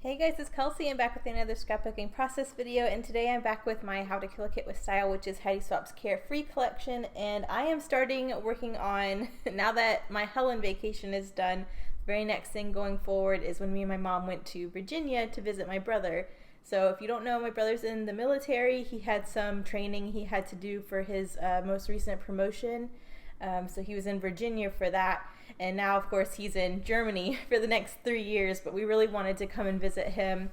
Hey guys, it's Kelsey. I'm back with another scrapbooking process video, and today I'm back with my How to Kill a Kit with Style, which is Heidi Swap's Carefree collection, and I am starting working on, now that my Helen vacation is done, the very next thing going forward is when me and my mom went to Virginia to visit my brother. So if you don't know, my brother's in the military. He had some training he had to do for his most recent promotion. So he was in Virginia for that, and now of course he's in Germany for the next 3 years, but we really wanted to come and visit him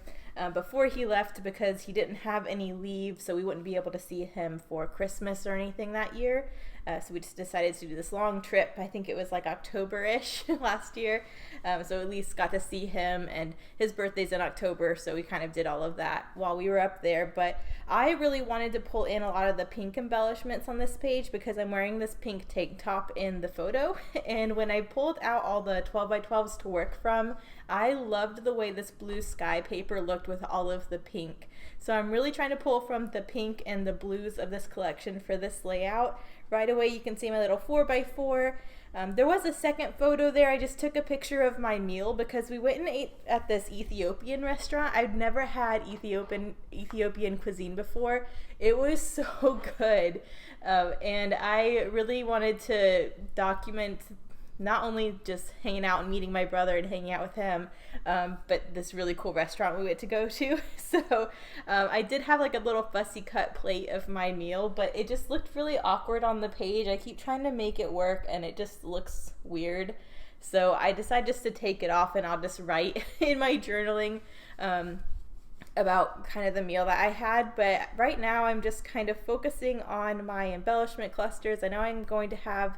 before he left because he didn't have any leave, so we wouldn't be able to see him for Christmas or anything that year. So we just decided to do this long trip. I think it was like October-ish last year, so at least got to see him, and his birthday's in October, so we kind of did all of that while we were up there. But I really wanted to pull in a lot of the pink embellishments on this page because I'm wearing this pink tank top in the photo, and when I pulled out all the 12x12s to work from, I loved the way this blue sky paper looked with all of the pink. So I'm really trying to pull from the pink and the blues of this collection for this layout. Right away you can see my little 4x4. There was a second photo there. I just took a picture of my meal because we went and ate at this Ethiopian restaurant. I've never had Ethiopian cuisine before. It was so good, and I really wanted to document not only just hanging out and meeting my brother and hanging out with him, but this really cool restaurant we went to go to. So I did have like a little fussy cut plate of my meal, but it just looked really awkward on the page. I keep trying to make it work and it just looks weird. So I decided just to take it off, and I'll just write in my journaling about kind of the meal that I had. But right now I'm just kind of focusing on my embellishment clusters. I know I'm going to have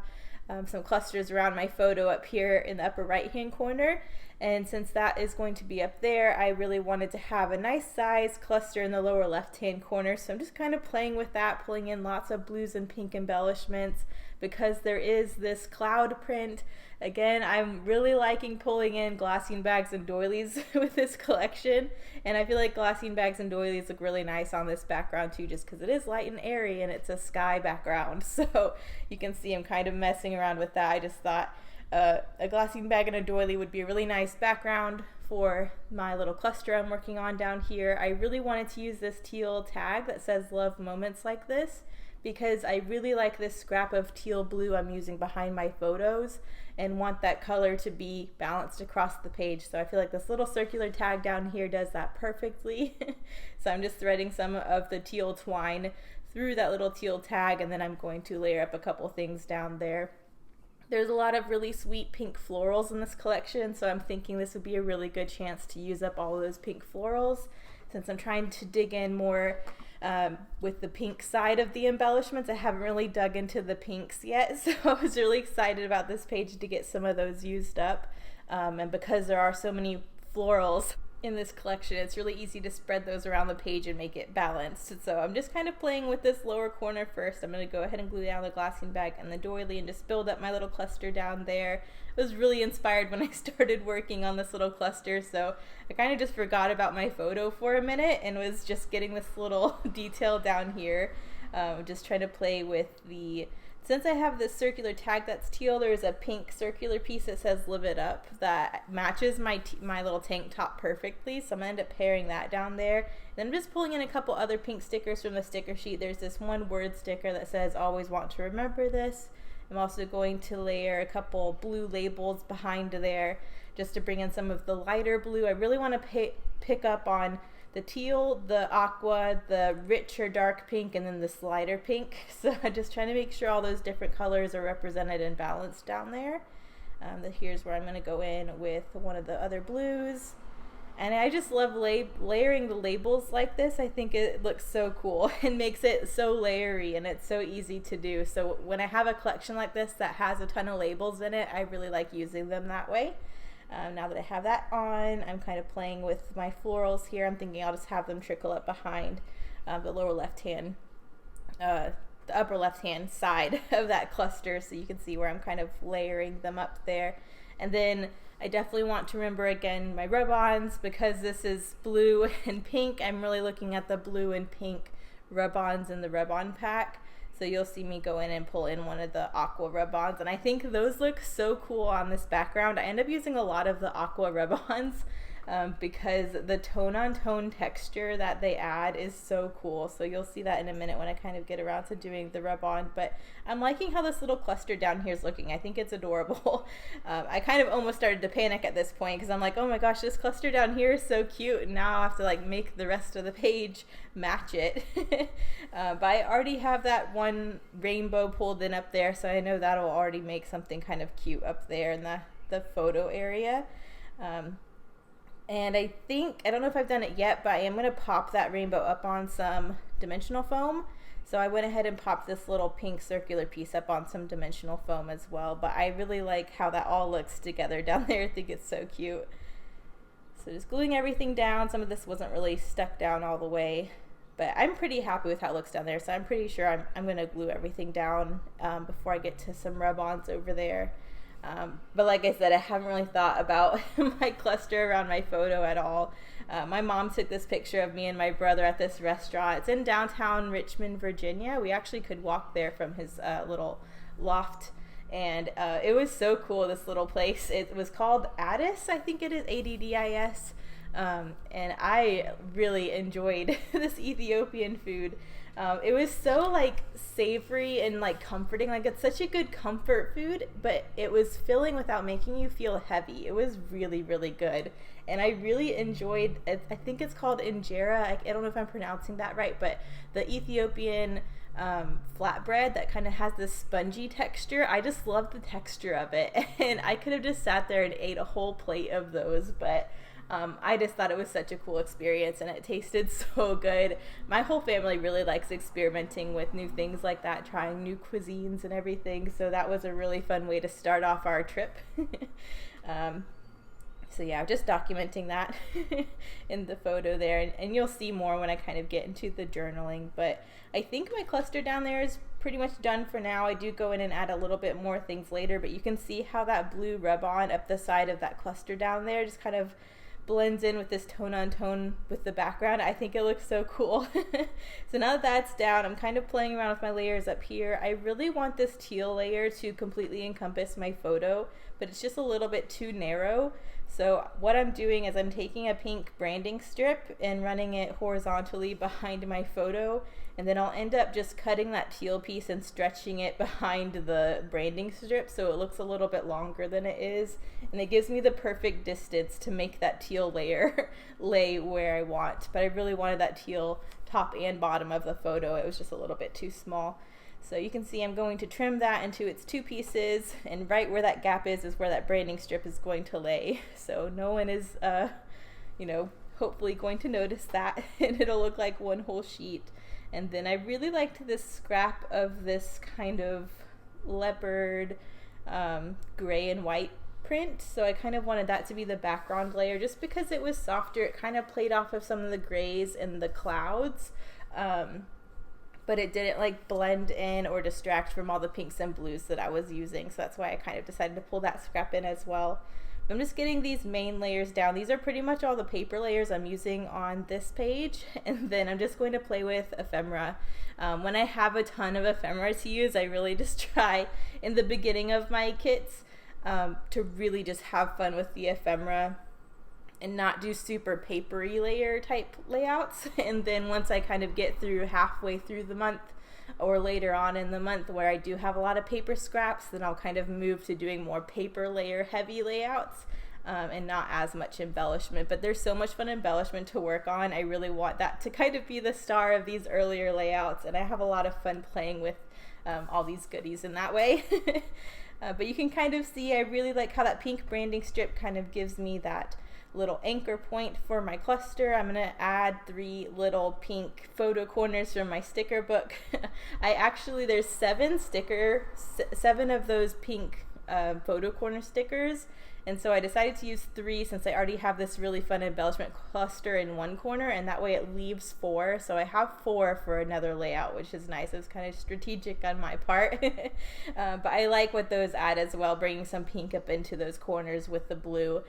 some clusters around my photo up here in the upper right hand corner, and since that is going to be up there, I really wanted to have a nice size cluster in the lower left hand corner. So I'm just kind of playing with that, pulling in lots of blues and pink embellishments because there is this cloud print. Again, I'm really liking pulling in glossine bags and doilies with this collection, and I feel like glossine bags and doilies look really nice on this background too, just because it is light and airy and it's a sky background. So you can see I'm kind of messing around with that. I just thought a glossine bag and a doily would be a really nice background for my little cluster I'm working on down here. I really wanted to use this teal tag that says "Love Moments Like This" because I really like this scrap of teal blue I'm using behind my photos and want that color to be balanced across the page. So I feel like this little circular tag down here does that perfectly. So I'm just threading some of the teal twine through that little teal tag, and then I'm going to layer up a couple things down there. There's a lot of really sweet pink florals in this collection, so I'm thinking this would be a really good chance to use up all of those pink florals since I'm trying to dig in more with the pink side of the embellishments. I haven't really dug into the pinks yet, so I was really excited about this page to get some of those used up. And because there are so many florals in this collection, it's really easy to spread those around the page and make it balanced. So I'm just kind of playing with this lower corner first. I'm going to go ahead and glue down the glossine bag and the doily and just build up my little cluster down there. I was really inspired when I started working on this little cluster, so I kind of just forgot about my photo for a minute and was just getting this little detail down here. Just trying to play with the, since I have this circular tag that's teal, there's a pink circular piece that says "Live It Up" that matches my little tank top perfectly, so I'm going to end up pairing that down there. Then I'm just pulling in a couple other pink stickers from the sticker sheet. There's this one word sticker that says "Always Want to Remember This." I'm also going to layer a couple blue labels behind there just to bring in some of the lighter blue. I really want to pick up on the teal, the aqua, the richer dark pink, and then this lighter pink. So I'm just trying to make sure all those different colors are represented and balanced down there. Here's where I'm going to go in with one of the other blues. And I just love layering the labels like this. I think it looks so cool and makes it so layery, and it's so easy to do. So when I have a collection like this that has a ton of labels in it, I really like using them that way. Now that I have that on, I'm kind of playing with my florals here. I'm thinking I'll just have them trickle up behind the lower left hand, the upper left hand side of that cluster, so you can see where I'm kind of layering them up there. And then I definitely want to remember again my rub-ons, because this is blue and pink. I'm really looking at the blue and pink rub-ons in the rub-on pack. So you'll see me go in and pull in one of the aqua rub-ons, and I think those look so cool on this background. I end up using a lot of the aqua rub-ons because the tone on tone texture that they add is so cool. So you'll see that in a minute when I kind of get around to doing the rub on. But I'm liking how this little cluster down here is looking. I think it's adorable. I kind of almost started to panic at this point because I'm like, oh my gosh, this cluster down here is so cute, and now I have to like make the rest of the page match it. But I already have that one rainbow pulled in up there, so I know that'll already make something kind of cute up there in the photo area. And I don't know if I've done it yet, but I am going to pop that rainbow up on some dimensional foam. So I went ahead and popped this little pink circular piece up on some dimensional foam as well. But I really like how that all looks together down there. I think it's so cute. So just gluing everything down. Some of this wasn't really stuck down all the way, but I'm pretty happy with how it looks down there. So I'm pretty sure I'm going to glue everything down before I get to some rub-ons over there. But like I said, I haven't really thought about my cluster around my photo at all. My mom took this picture of me and my brother at this restaurant. It's in downtown Richmond, Virginia. We actually could walk there from his little loft. And it was so cool, this little place. It was called Addis, I think it is, Addis. And I really enjoyed this Ethiopian food. It was so like savory and like comforting. Like, it's such a good comfort food, but it was filling without making you feel heavy. It was really, really good. And I really enjoyed it. I think it's called injera. I don't know if I'm pronouncing that right, but the Ethiopian flatbread that kind of has this spongy texture. I just love the texture of it. And I could have just sat there and ate a whole plate of those, but I just thought it was such a cool experience, and it tasted so good. My whole family really likes experimenting with new things like that, trying new cuisines and everything, so that was a really fun way to start off our trip. So yeah, just documenting that in the photo there, and you'll see more when I kind of get into the journaling. But I think my cluster down there is pretty much done for now. I do go in and add a little bit more things later, but you can see how that blue rub-on up the side of that cluster down there just kind of blends in with this tone on tone with the background. I think it looks so cool. So now that that's down, I'm kind of playing around with my layers up here. I really want this teal layer to completely encompass my photo, but it's just a little bit too narrow. So what I'm doing is I'm taking a pink branding strip and running it horizontally behind my photo, and then I'll end up just cutting that teal piece and stretching it behind the branding strip so it looks a little bit longer than it is, and it gives me the perfect distance to make that teal layer lay where I want. But I really wanted that teal top and bottom of the photo. It was just a little bit too small. So you can see I'm going to trim that into its two pieces, and right where that gap is where that branding strip is going to lay. So no one is, hopefully going to notice that, and it'll look like one whole sheet. And then I really liked this scrap of this kind of leopard gray and white print, so I kind of wanted that to be the background layer just because it was softer. It kind of played off of some of the grays and the clouds. But it didn't like blend in or distract from all the pinks and blues that I was using. So that's why I kind of decided to pull that scrap in as well. But I'm just getting these main layers down. These are pretty much all the paper layers I'm using on this page. And then I'm just going to play with ephemera. When I have a ton of ephemera to use, I really just try in the beginning of my kits to really just have fun with the ephemera and not do super papery layer type layouts. And then once I kind of get through halfway through the month or later on in the month where I do have a lot of paper scraps, then I'll kind of move to doing more paper layer heavy layouts and not as much embellishment. But there's so much fun embellishment to work on. I really want that to kind of be the star of these earlier layouts, and I have a lot of fun playing with all these goodies in that way. But you can kind of see I really like how that pink branding strip kind of gives me that little anchor point for my cluster. I'm gonna add 3 little pink photo corners from my sticker book. There's 7 of those pink photo corner stickers, and so I decided to use 3 since I already have this really fun embellishment cluster in one corner, and that way it leaves 4. So I have 4 for another layout, which is nice. It was kind of strategic on my part. But I like what those add as well, bringing some pink up into those corners with the blue.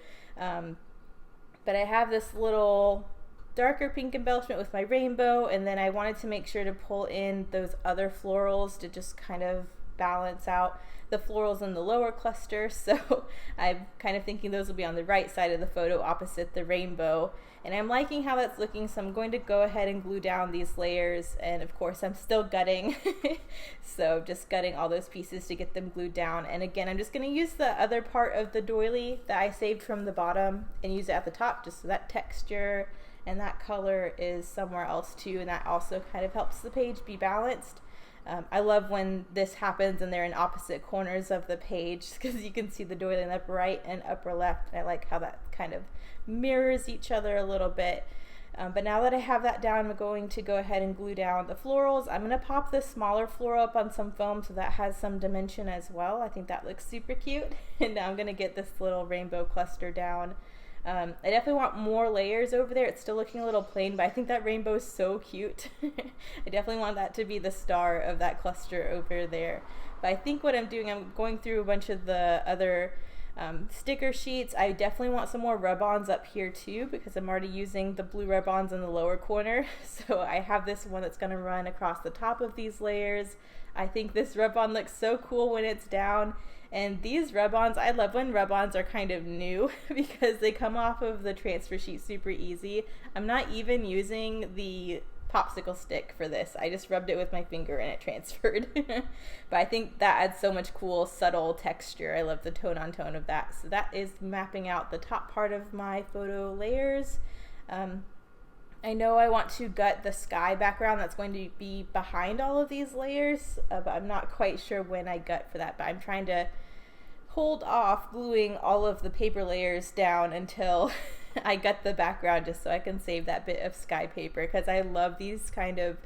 But I have this little darker pink embellishment with my rainbow, and then I wanted to make sure to pull in those other florals to just kind of balance out the florals in the lower cluster. So I'm kind of thinking those will be on the right side of the photo opposite the rainbow. And I'm liking how that's looking, so I'm going to go ahead and glue down these layers. And of course I'm still gutting, so just gutting all those pieces to get them glued down. And again, I'm just going to use the other part of the doily that I saved from the bottom and use it at the top, just so that texture and that color is somewhere else too, and that also kind of helps the page be balanced. I love when this happens and they're in opposite corners of the page, because you can see the doily in the upper right and upper left. I like how that kind of mirrors each other a little bit. But now that I have that down, I'm going to go ahead and glue down the florals. I'm going to pop this smaller floral up on some foam so that has some dimension as well. I think that looks super cute. And now I'm going to get this little rainbow cluster down. I definitely want more layers over there. It's still looking a little plain, but I think that rainbow is so cute. I definitely want that to be the star of that cluster over there. But I think what I'm doing, I'm going through a bunch of the other sticker sheets. I definitely want some more rub-ons up here too, because I'm already using the blue rub-ons in the lower corner. So I have this one that's going to run across the top of these layers. I think this rub-on looks so cool when it's down. And these rub-ons, I love when rub-ons are kind of new because they come off of the transfer sheet super easy. I'm not even using the popsicle stick for this. I just rubbed it with my finger and it transferred. But I think that adds so much cool, subtle texture. I love the tone on tone of that. So that is mapping out the top part of my photo layers. I know I want to gut the sky background that's going to be behind all of these layers, but I'm not quite sure when I gut for that. But I'm trying to hold off gluing all of the paper layers down until I gut the background, just so I can save that bit of sky paper, because I love these kind of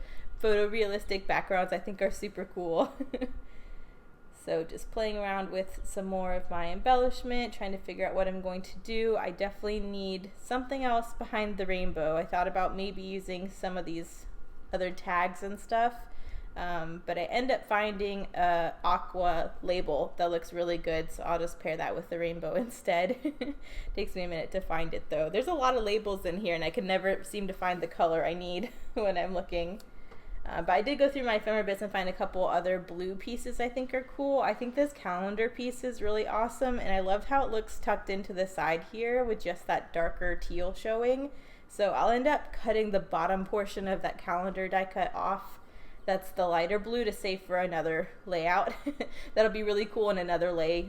photorealistic backgrounds. I think are super cool. So just playing around with some more of my embellishment, trying to figure out what I'm going to do. I definitely need something else behind the rainbow. I thought about maybe using some of these other tags and stuff, but I end up finding a aqua label that looks really good, so I'll just pair that with the rainbow instead. Takes me a minute to find it though. There's a lot of labels in here and I can never seem to find the color I need when I'm looking. But I did go through my ephemera bits and find a couple other blue pieces I think are cool. I think this calendar piece is really awesome, and I loved how it looks tucked into the side here with just that darker teal showing. So I'll end up cutting the bottom portion of that calendar die cut off. That's the lighter blue to save for another layout. That'll be really cool in another layer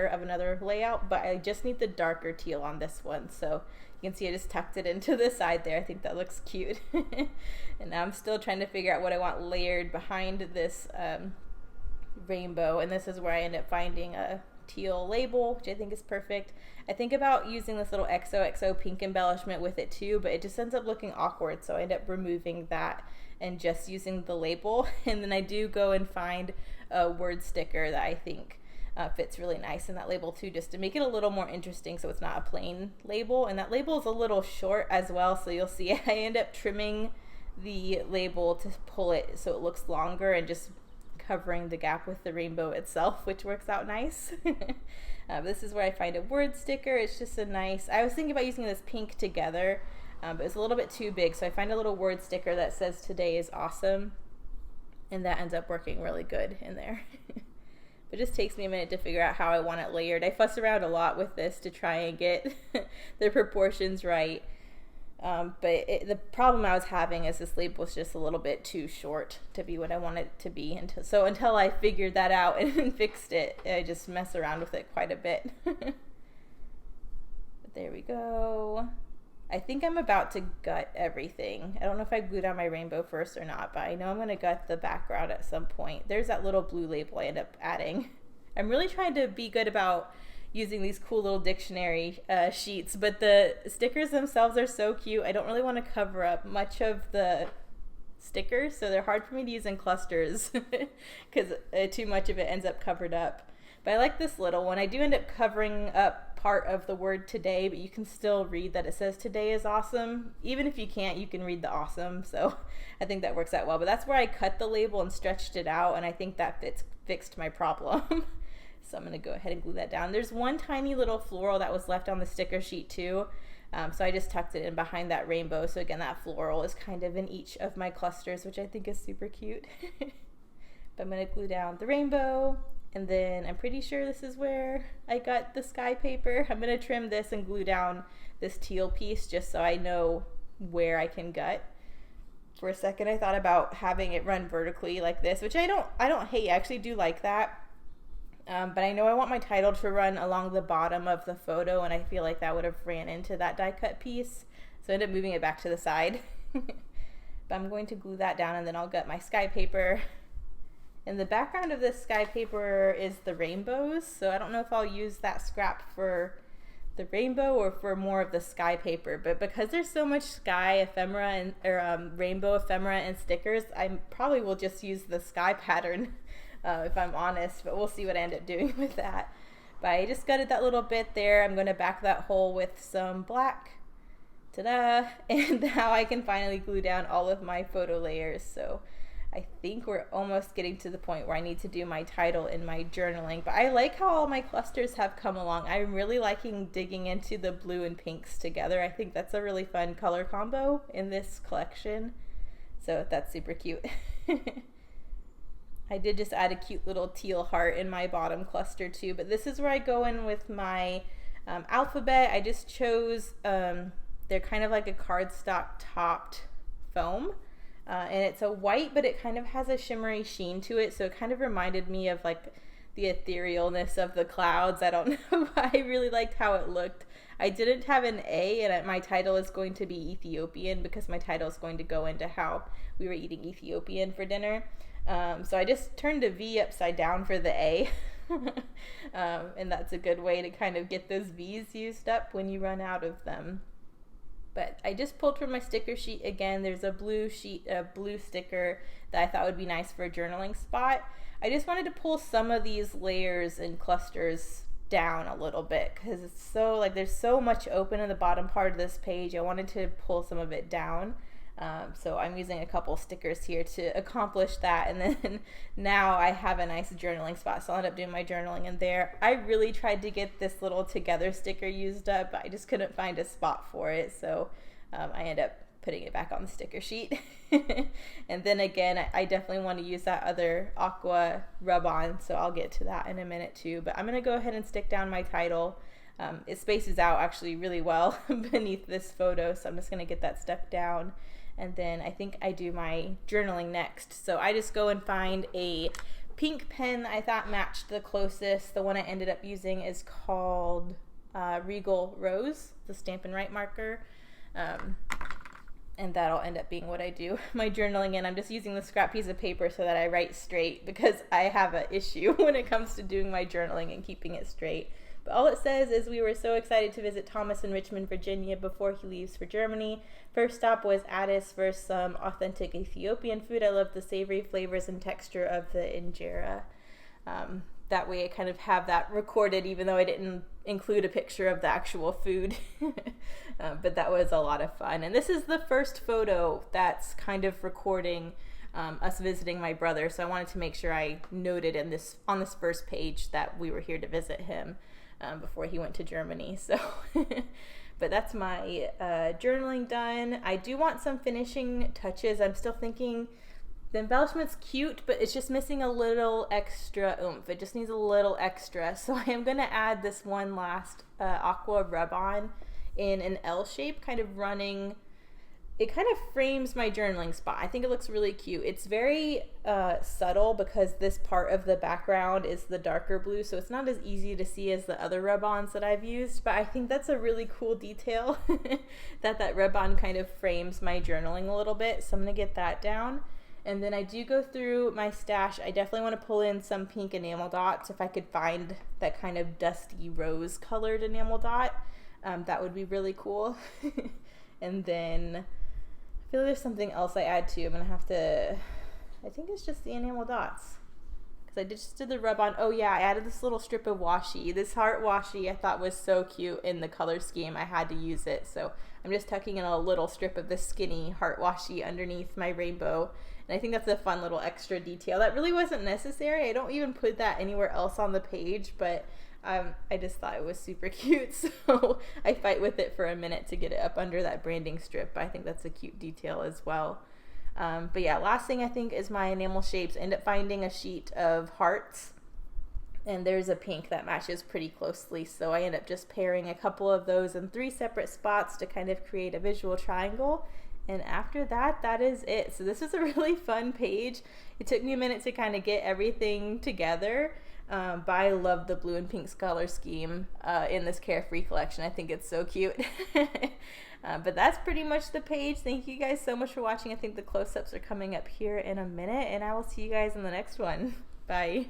of another layout, but I just need the darker teal on this one. So you can see I just tucked it into the side there. I think that looks cute. And now I'm still trying to figure out what I want layered behind this rainbow, and this is where I end up finding a teal label, which I think is perfect. I think about using this little XOXO pink embellishment with it too, but it just ends up looking awkward, so I end up removing that and just using the label. And then I do go and find a word sticker that I think fits really nice in that label too, just to make it a little more interesting so it's not a plain label. And that label is a little short as well, so you'll see I end up trimming the label to pull it so it looks longer and just covering the gap with the rainbow itself, which works out nice. This is where I find a word sticker. It's just a nice, I was thinking about using this pink together, but it's a little bit too big, so I find a little word sticker that says "Today is awesome," and that ends up working really good in there. It just takes me a minute to figure out how I want it layered. I fuss around a lot with this to try and get the proportions right. But the problem I was having is this label was just a little bit too short to be what I want it to be. Until I figured that out and fixed it, I just mess around with it quite a bit. But there we go. I think I'm about to gut everything. I don't know if I glue down my rainbow first or not, but I know I'm going to gut the background at some point. There's that little blue label I end up adding. I'm really trying to be good about using these cool little dictionary sheets, but the stickers themselves are so cute. I don't really want to cover up much of the stickers, so they're hard for me to use in clusters because too much of it ends up covered up. But I like this little one. I do end up covering up part of the word today, but you can still read that it says "Today is awesome." Even if you can't, you can read the "awesome," so I think that works out well. But that's where I cut the label and stretched it out, and I think that fixed my problem. So I'm going to go ahead and glue that down. There's one tiny little floral that was left on the sticker sheet too, so I just tucked it in behind that rainbow. So again, that floral is kind of in each of my clusters, which I think is super cute. But I'm going to glue down the rainbow, and then I'm pretty sure this is where I got the sky paper. I'm going to trim this and glue down this teal piece just so I know where I can gut. For a second I thought about having it run vertically like this, which I don't hate. I actually do like that. But I know I want my title to run along the bottom of the photo, and I feel like that would have ran into that die cut piece. So I ended up moving it back to the side. But I'm going to glue that down, and then I'll gut my sky paper. And the background of this sky paper is the rainbows, so I don't know if I'll use that scrap for the rainbow or for more of the sky paper. But because there's so much sky ephemera and rainbow ephemera and stickers, I probably will just use the sky pattern if I'm honest, but we'll see what I end up doing with that. But I just gutted that little bit there. I'm going to back that hole with some black. Ta-da! And now I can finally glue down all of my photo layers. So I think we're almost getting to the point where I need to do my title in my journaling. But I like how all my clusters have come along. I'm really liking digging into the blue and pinks together. I think that's a really fun color combo in this collection. So that's super cute. I did just add a cute little teal heart in my bottom cluster too, but this is where I go in with my alphabet. I just chose, they're kind of like a cardstock topped foam, and it's a white, but it kind of has a shimmery sheen to it, so it kind of reminded me of like the etherealness of the clouds. I don't know, I really liked how it looked. I didn't have an A, and my title is going to be Ethiopian because my title is going to go into how we were eating Ethiopian for dinner. So I just turned a V upside down for the A. And that's a good way to kind of get those V's used up when you run out of them. But I just pulled from my sticker sheet again. There's a blue sheet, a blue sticker that I thought would be nice for a journaling spot. I just wanted to pull some of these layers and clusters down a little bit because it's so like there's so much open in the bottom part of this page. I wanted to pull some of it down. So I'm using a couple stickers here to accomplish that, and then now I have a nice journaling spot, so I'll end up doing my journaling in there. I really tried to get this little together sticker used up, but I just couldn't find a spot for it, so I end up putting it back on the sticker sheet. And then again, I definitely want to use that other aqua rub-on, so I'll get to that in a minute too, but I'm going to go ahead and stick down my title. It spaces out actually really well beneath this photo, so I'm just going to get that stuck down. And then I think I do my journaling next. So I just go and find a pink pen I thought matched the closest. The one I ended up using is called Regal Rose, the Stampin' Write marker. And that'll end up being what I do my journaling in. I'm just using the scrap piece of paper so that I write straight because I have an issue when it comes to doing my journaling and keeping it straight. But all it says is we were so excited to visit Thomas in Richmond, Virginia before he leaves for Germany. First stop was Addis for some authentic Ethiopian food. I love the savory flavors and texture of the injera. That way I kind of have that recorded even though I didn't include a picture of the actual food. But that was a lot of fun. And this is the first photo that's kind of recording us visiting my brother. So I wanted to make sure I noted on this first page that we were here to visit him. Before he went to Germany. So but that's my journaling done. I do want some finishing touches. I'm still thinking the embellishment's cute, but it's just missing a little extra oomph. It just needs a little extra. So I am going to add this one last aqua rub-on in an L shape, kind of running. It kind of frames my journaling spot. I think it looks really cute. It's very subtle because this part of the background is the darker blue, so it's not as easy to see as the other rub-ons that I've used, but I think that's a really cool detail that rub-on kind of frames my journaling a little bit, so I'm going to get that down. And then I do go through my stash. I definitely want to pull in some pink enamel dots. If I could find that kind of dusty rose colored enamel dot, that would be really cool. And then I feel like there's something else I add too. I'm going to have to, I think it's just the enamel dots. Because I just did the rub on. Oh yeah, I added this little strip of washi. This heart washi I thought was so cute in the color scheme. I had to use it. So I'm just tucking in a little strip of this skinny heart washi underneath my rainbow. And I think that's a fun little extra detail. That really wasn't necessary. I don't even put that anywhere else on the page, but I just thought it was super cute, so I fight with it for a minute to get it up under that branding strip, but I think that's a cute detail as well. But yeah, last thing I think is my enamel shapes. I end up finding a sheet of hearts, and there's a pink that matches pretty closely, so I end up just pairing a couple of those in 3 separate spots to kind of create a visual triangle. And after that, that is it. So this is a really fun page. It took me a minute to kind of get everything together, but I love the blue and pink color scheme in this Carefree collection. I think it's so cute. But that's pretty much the page. Thank you guys so much for watching. I think the close-ups are coming up here in a minute, and I will see you guys in the next one. Bye.